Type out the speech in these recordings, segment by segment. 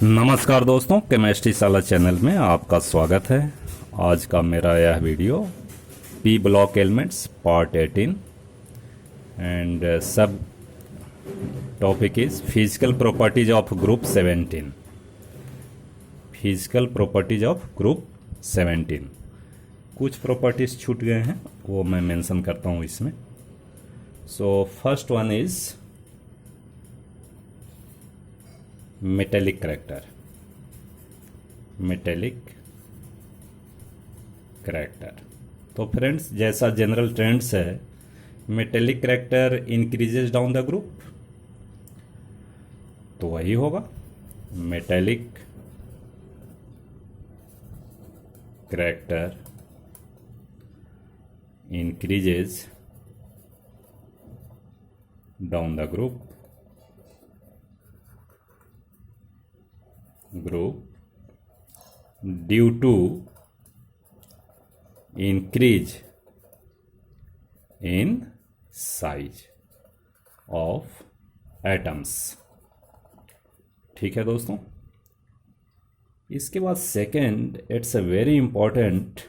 नमस्कार दोस्तों, केमिस्ट्री साला चैनल में आपका स्वागत है। आज का मेरा यह video P block elements part 18 and subtopic is physical properties of group 17। Physical properties of group 17, कुछ प्रॉपर्टीज छूट गए हैं वो मैं मेंशन करता हूँ इसमें। So first one is metallic character. Metallic character तो फ्रेंड्स, जैसा जनरल ट्रेंड्स है, metallic character increases down the group, तो वही होगा metallic character increases down the group due to increase in size of atoms। ठीक है दोस्तों। इसके बाद second, it's a very important,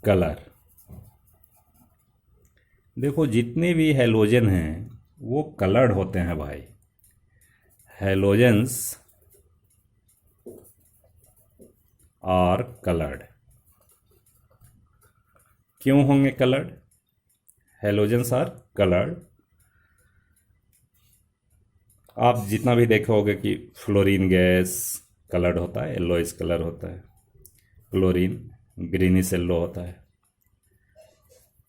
colour. देखो, जितने भी हैलोजन हैं वो कलर्ड होते हैं भाई। Halogens are coloured. क्यों होंगे कलर्ड? Halogens are coloured. आप जितना भी देखोगे कि फ्लोरीन गैस कलर्ड होता है, येलोइश कलर होता है। क्लोरीन ग्रीनिश येलो होता है।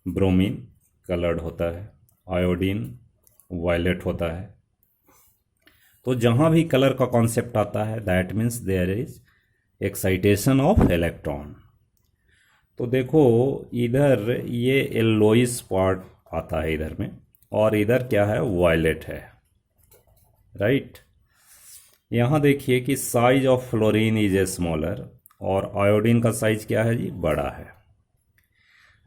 ब्रोमीन कलर्ड होता है। आयोडीन वायलेट होता है। तो जहां भी कलर का कॉन्सेप्ट आता है, that means there is excitation of electron. तो देखो, इधर ये येलोइश पार्ट आता है इधर में, और इधर क्या है, वायलेट है, राइट। यहाँ देखिए कि size of fluorine is a smaller, और आयोडीन का साइज क्या है जी, बड़ा है।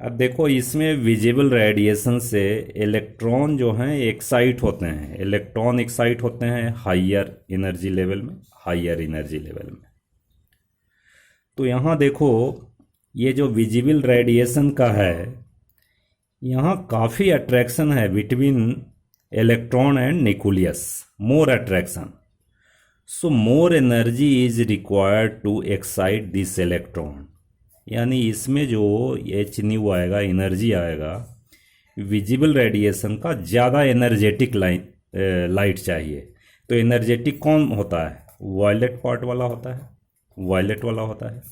अब देखो, इसमें विजिबल रेडिएशन से इलेक्ट्रॉन जो हैं एक्साइट होते हैं। इलेक्ट्रॉन एक्साइट होते हैं हाइयर एनर्जी लेवल में, हाइयर एनर्जी लेवल में। तो यहाँ देखो, ये जो विजिबल रेडिएशन का है, यहाँ काफ़ी अट्रैक्शन है between electron and nucleus, more attraction. So more energy is required to excite this electron. यानी इसमें जो एच न्यू आएगा, एनर्जी आएगा विजिबल रेडिएशन का, ज़्यादा एनर्जेटिक लाइट चाहिए। तो एनर्जेटिक कौन होता है? वायलेट पार्ट वाला होता है, वायलेट वाला होता है।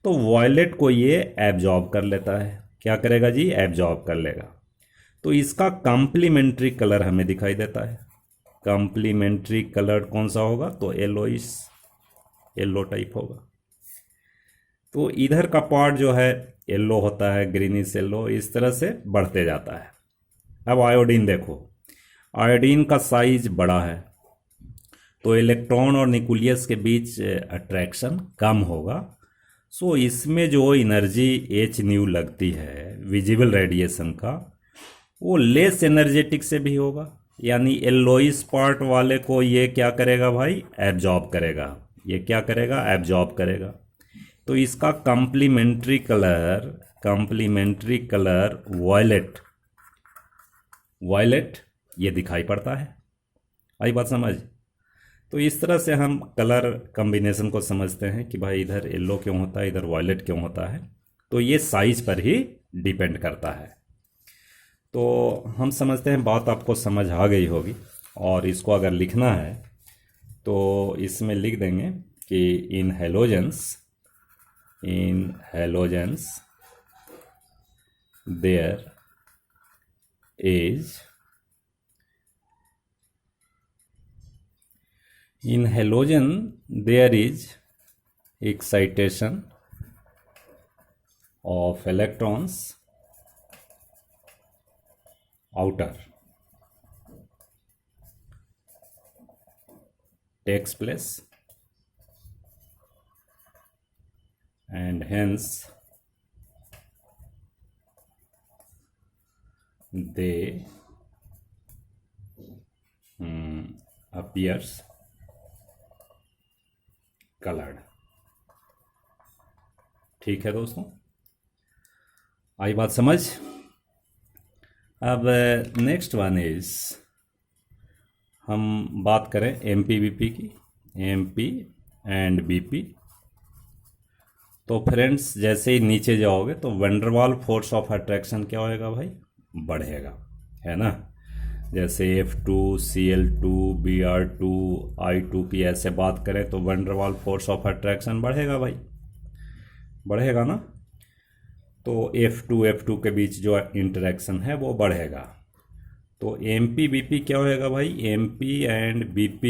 तो वायलेट को ये एब्जॉर्ब कर लेता है। क्या करेगा जी? एब्जॉर्ब कर लेगा। तो इसका कॉम्प्लीमेंट्री कलर हमें दिखाई देता है। कॉम्प्लीमेंट्री कलर कौन सा होगा? तो येलोइश, येलो टाइप होगा। तो इधर का पार्ट जो है येलो होता है, ग्रीनिश येलो, इस तरह से बढ़ते जाता है। अब आयोडीन देखो, आयोडीन का साइज बड़ा है, तो इलेक्ट्रॉन और न्यूक्लियस के बीच अट्रैक्शन कम होगा। सो इसमें जो एनर्जी एच न्यू लगती है विजिबल रेडिएशन का, वो लेस एनर्जेटिक से भी होगा। यानी येलोइश पार्ट वाले को ये क्या करेगा भाई? एब्जॉर्ब करेगा। ये क्या करेगा? एब्जॉर्ब करेगा। तो इसका complementary colour, complementary colour violet, violet ये दिखाई पड़ता है। आई बात समझ? तो इस तरह से हम कलर कॉम्बिनेशन को समझते हैं कि भाई इधर येलो क्यों होता है, इधर वायलेट क्यों होता है। तो ये साइज पर ही डिपेंड करता है। तो हम समझते हैं, बात आपको समझ आ गई होगी। और इसको अगर लिखना है तो इसमें लिख देंगे कि in halogens there is, in halogen there is excitation of electrons outer takes place, and hence they appears colored. ठीक है दोस्तों, आई बात समझ। अब नेक्स्ट वन इज, हम बात करें एमपीबीपी की, एमपी एंड बीपी। तो फ्रेंड्स जैसे ही नीचे जाओगे तो वैंडरवाल फोर्स ऑफ अट्रैक्शन क्या होएगा भाई, बढ़ेगा, है ना। जैसे F2, Cl2, Br2, I2 की ऐसे बात करें तो वैंडरवाल फोर्स ऑफ अट्रैक्शन बढ़ेगा भाई, बढ़ेगा ना। तो F2 के बीच जो इंटरेक्शन है वो बढ़ेगा। तो MP BP क्या होएगा भाई, MP and BP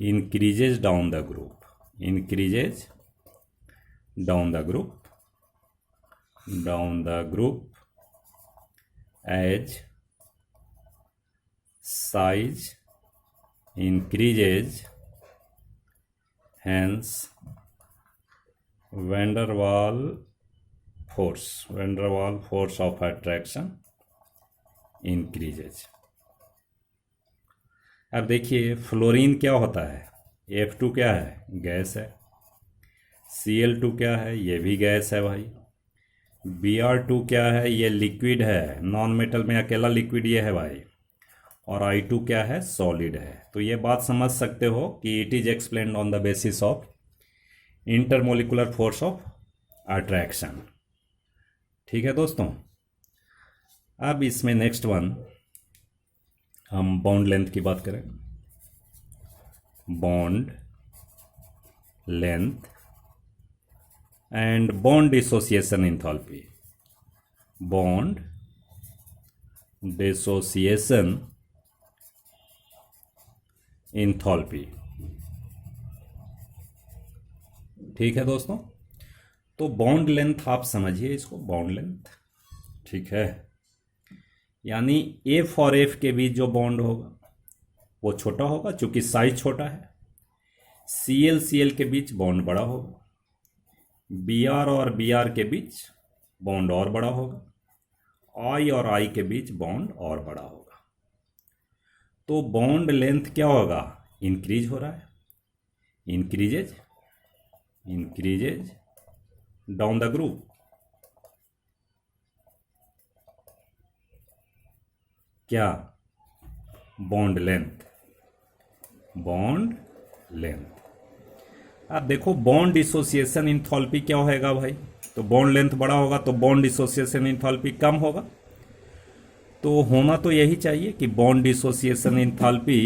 increases down the group, increases down the group, down the group as size increases, hence van der Waal force of attraction increases। अब देखिए फ्लोरीन क्या होता है, F2 क्या है, गैस है। Cl2 क्या है, ये भी गैस है भाई। Br2 क्या है, ये लिक्विड है, नॉन मेटल में अकेला लिक्विड ये है भाई। और I2 क्या है, सॉलिड है। तो ये बात समझ सकते हो कि it is explained on the basis of intermolecular force of attraction. ठीक है दोस्तों। अब इसमें नेक्स्ट वन, हम बॉन्ड लेंथ की बात करें। Bond length and bond dissociation enthalpy. Bond dissociation enthalpy. ठीक है दोस्तों। तो बॉन्ड लेंथ आप समझिए इसको, बॉन्ड लेंथ, ठीक है। यानी F और F के बीच जो बॉन्ड होगा वो छोटा होगा चूंकि साइज छोटा है। Cl के बीच बॉन्ड बड़ा होगा। Br और Br के बीच बॉन्ड और बड़ा होगा। I और I के बीच बॉन्ड और बड़ा होगा। तो बॉन्ड लेंथ क्या होगा, इंक्रीज हो रहा है, increases, increases down the group. क्या, बॉन्ड लेंथ, बॉन्ड लेंथ। अब देखो बॉन्ड डिसोसिएशन एंथैल्पी क्या होएगा भाई, तो बॉन्ड लेंथ बड़ा होगा तो बॉन्ड डिसोसिएशन एंथैल्पी कम होगा। तो होना तो यही चाहिए कि बॉन्ड डिसोसिएशन एंथैल्पी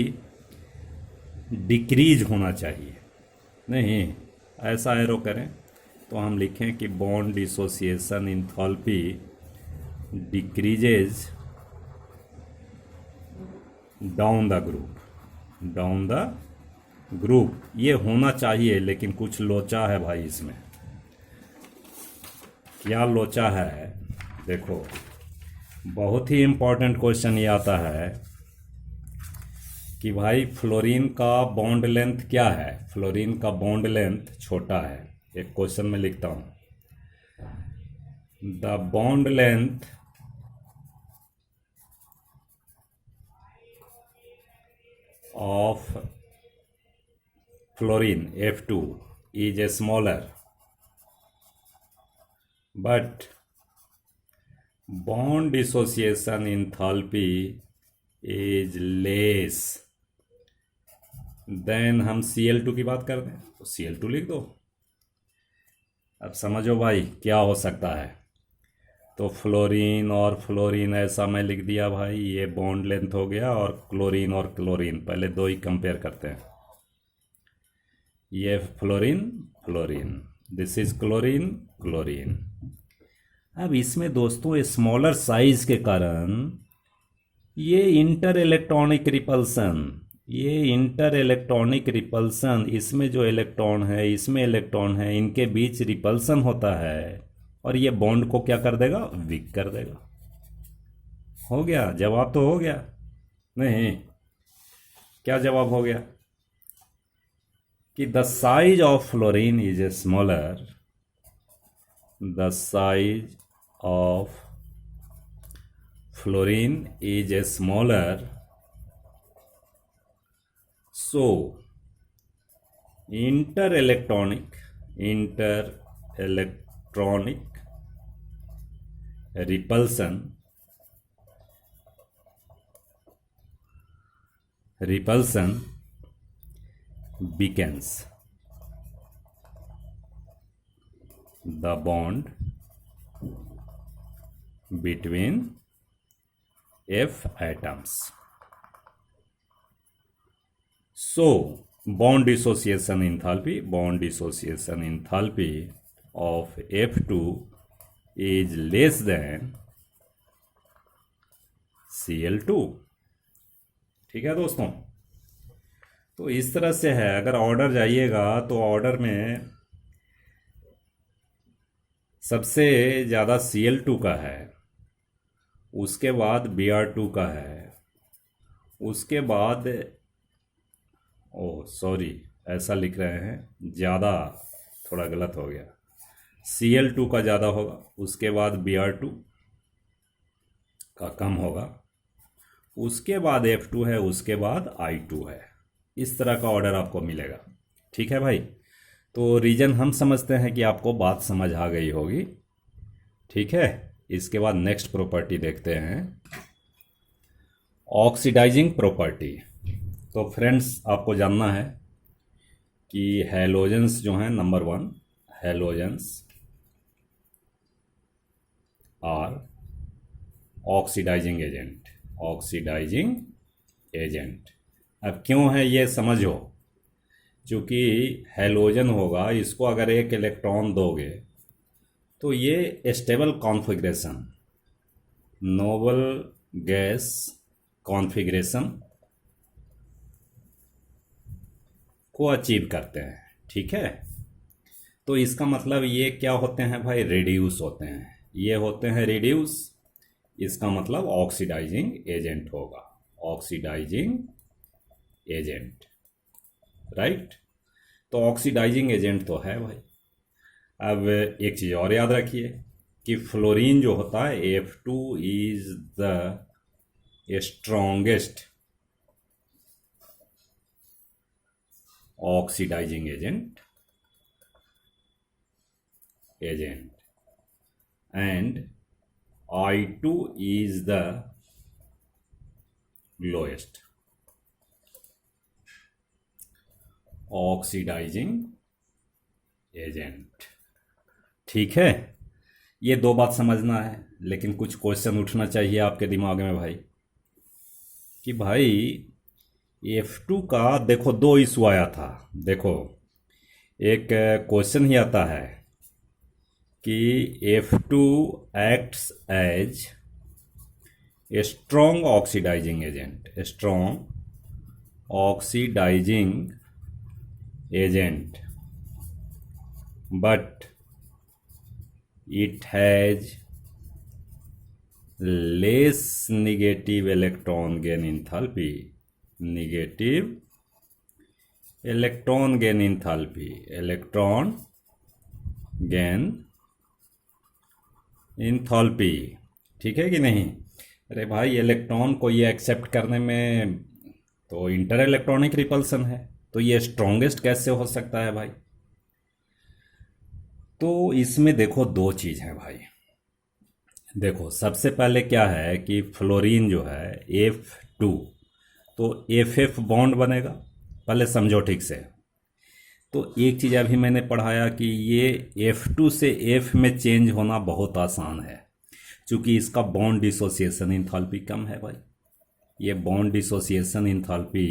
डिक्रीज होना चाहिए। नहीं, ऐसा एरो करें तो हम लिखें कि bond dissociation enthalpy decreases down the group, down the group. ये होना चाहिए, लेकिन कुछ लोचा है भाई इसमें। क्या लोचा है, देखो बहुत ही इंपॉर्टेंट क्वेश्चन ये आता है कि भाई फ्लोरीन का बॉन्ड लेंथ क्या है। फ्लोरीन का बॉन्ड लेंथ छोटा है। एक क्वेश्चन में लिखता हूं, the bond length of fluorine F2 is smaller, but bond dissociation enthalpy is less than, हम Cl2 की बात कर दें तो Cl2 लिख दो। अब समझो भाई क्या हो सकता है। तो फ्लोरीन और फ्लोरीन ऐसा मैं लिख दिया भाई, ये बॉन्ड लेंथ हो गया। और क्लोरीन और क्लोरीन, पहले दो ही कंपेयर करते हैं। ये fluorine fluorine, this is chlorine chlorine. अब इसमें दोस्तों स्मॉलर साइज के कारण ये इंटर इलेक्ट्रॉनिक रिपल्सन, ये इंटर इलेक्ट्रॉनिक रिपल्सन, इसमें जो इलेक्ट्रॉन है इसमें इलेक्ट्रॉन है, इनके बीच रिपल्सन होता है और ये बॉन्ड को क्या कर देगा, वीक कर देगा। हो गया जवाब, तो हो गया। नहीं, क्या जवाब हो गया कि the size of fluorine is a smaller, the size of fluorine is a smaller, so inter electronic repulsion weakens the bond between F atoms. So bond dissociation enthalpy of F2 is less than Cl2. ठीक है दोस्तों, तो इस तरह से है। अगर order जाइएगा तो ऑर्डर में सबसे ज़्यादा Cl2 का है, उसके बाद Br2 का है, उसके बाद सॉरी ऐसा लिख रहे हैं, ज़्यादा थोड़ा गलत हो गया, Cl2 का ज़्यादा होगा, उसके बाद Br2 का कम होगा, उसके बाद F2 है, उसके बाद I2 है। इस तरह का ऑर्डर आपको मिलेगा। ठीक है भाई, तो रीजन हम समझते हैं कि आपको बात समझ आ गई होगी। ठीक है, इसके बाद नेक्स्ट प्रॉपर्टी देखते हैं, ऑक्सीडाइजिंग प्रॉपर्टी। तो फ्रेंड्स, आपको जानना है कि हैलोजेंस जो हैं, number 1 halogens are oxidising agent. अब क्यों है ये समझो, चूँकि हैलोजन होगा, इसको अगर एक इलेक्ट्रॉन दोगे तो ये stable configuration, noble gas configuration को अचीव करते हैं। ठीक है, तो इसका मतलब ये क्या होते हैं भाई, रिड्यूस होते हैं, ये होते हैं रिड्यूस। इसका मतलब ऑक्सीडाइजिंग एजेंट होगा, ऑक्सीडाइजिंग एजेंट, राइट। तो ऑक्सीडाइजिंग एजेंट तो है भाई। अब एक चीज़ और याद रखिए कि फ्लोरीन जो होता है, F2 is the strongest oxidising agent and I2 is the lowest oxidising agent. ठीक है, ये दो बात समझना है, लेकिन कुछ क्वेश्चन उठना चाहिए आपके दिमाग में भाई कि भाई F2 का देखो 2 इशू आया था। देखो, एक क्वेश्चन ही आता है कि F2 acts as a strong oxidising agent, but it has less negative electron gain enthalpy, ठीक है कि नहीं। अरे भाई, इलेक्ट्रॉन को ये एक्सेप्ट करने में तो इंटर इलेक्ट्रॉनिक रिपल्सन है, तो ये स्ट्रॉन्गेस्ट कैसे हो सकता है भाई। तो इसमें देखो 2 चीज़ है भाई। देखो, सबसे पहले क्या है कि फ्लोरीन जो है F2, तो FF बॉन्ड बनेगा, पहले समझो ठीक से। तो एक चीज़ अभी मैंने पढ़ाया कि ये F2 से F में चेंज होना बहुत आसान है, क्योंकि इसका बॉन्ड डिसोसिएशन इंथैल्पी कम है भाई। ये बॉन्ड डिसोसिएशन इंथैल्पी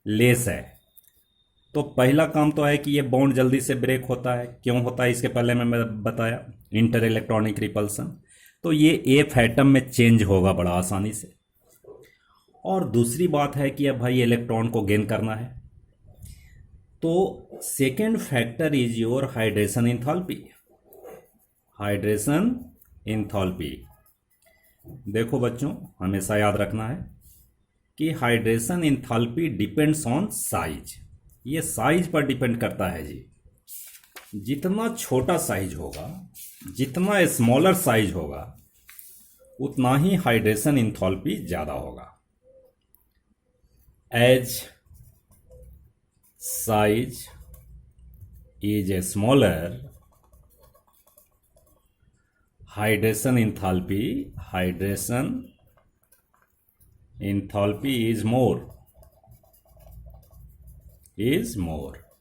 लेस है। तो पहला काम तो है कि ये बॉन्ड जल्दी से ब्रेक होता है। क्यों होता है, इसके पहले मैं बताया, इंटर इलेक्ट्रॉनिक रिपल्सन। तो ये F एटम में चेंज होगा बड़ा आसानी से। और दूसरी बात है कि अब भाई इलेक्ट्रॉन को गेन करना है, तो second factor is your hydration enthalpy. देखो बच्चों, हमेशा याद रखना है कि hydration enthalpy depends on size. ये साइज पर डिपेंड करता है जी। जितना छोटा साइज होगा, जितना स्मॉलर साइज होगा, उतना ही हाइड्रेशन इंथैल्पी ज़्यादा होगा। as size is smaller, hydration enthalpy is more,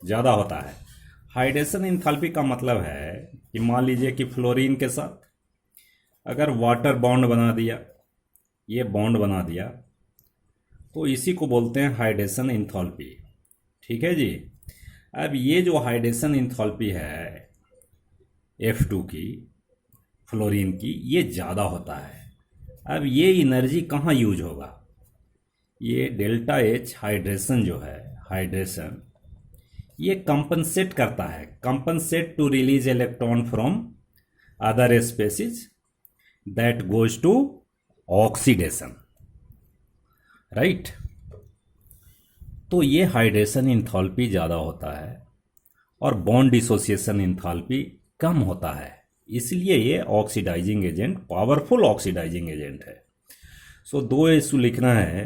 ज़्यादा होता है। हाइड्रेशन इंथैल्पी का मतलब है कि मान लीजिए कि फ्लोरीन के साथ अगर वाटर बॉन्ड बना दिया, ये बॉन्ड बना दिया, तो इसी को बोलते हैं हाइड्रेशन इंथैल्पी। ठीक है जी। अब ये जो हाइड्रेशन इंथैल्पी है F2 की, फ्लोरीन की, ये ज़्यादा होता है। अब ये एनर्जी कहाँ यूज होगा? ये डेल्टा H हाइड्रेशन जो है, हाइड्रेशन ये कंपनसेट करता है, compensate to release electron from other species that goes to oxidation, right. तो ये हाइड्रेशन इंथैल्पी ज़्यादा होता है और बॉन्ड डिसोसिएशन इंथैल्पी कम होता है, इसलिए ये oxidising agent, powerful oxidising agent है। सो दो इशू लिखना है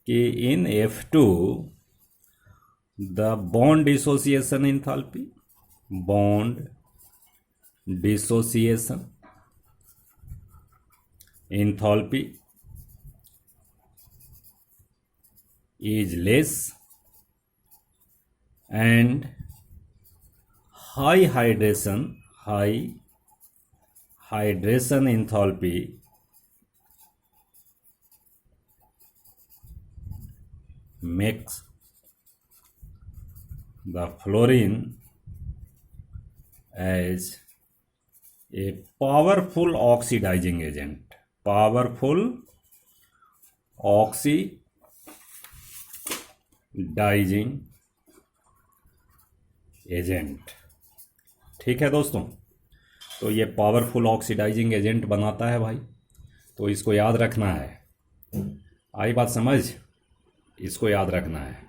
कि इन F2 the bond dissociation enthalpy is less and high hydration enthalpy makes the fluorine as a powerful oxidizing agent, ठीक है दोस्तों। तो ये पावरफुल ऑक्सीडाइजिंग एजेंट बनाता है भाई, तो इसको याद रखना है। आई बात समझ? इसको याद रखना है।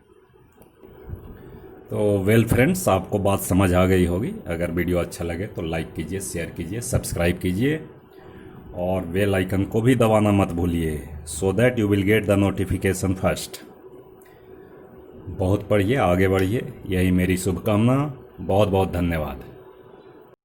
तो वेल फ्रेंड्स, आपको बात समझ आ गई होगी। अगर वीडियो अच्छा लगे तो लाइक कीजिए, शेयर कीजिए, सब्सक्राइब कीजिए और बेल आइकन को भी दबाना मत भूलिए, so that you will get the notification first. बहुत पढ़िए, आगे बढ़िए, यही मेरी शुभकामना। बहुत बहुत धन्यवाद।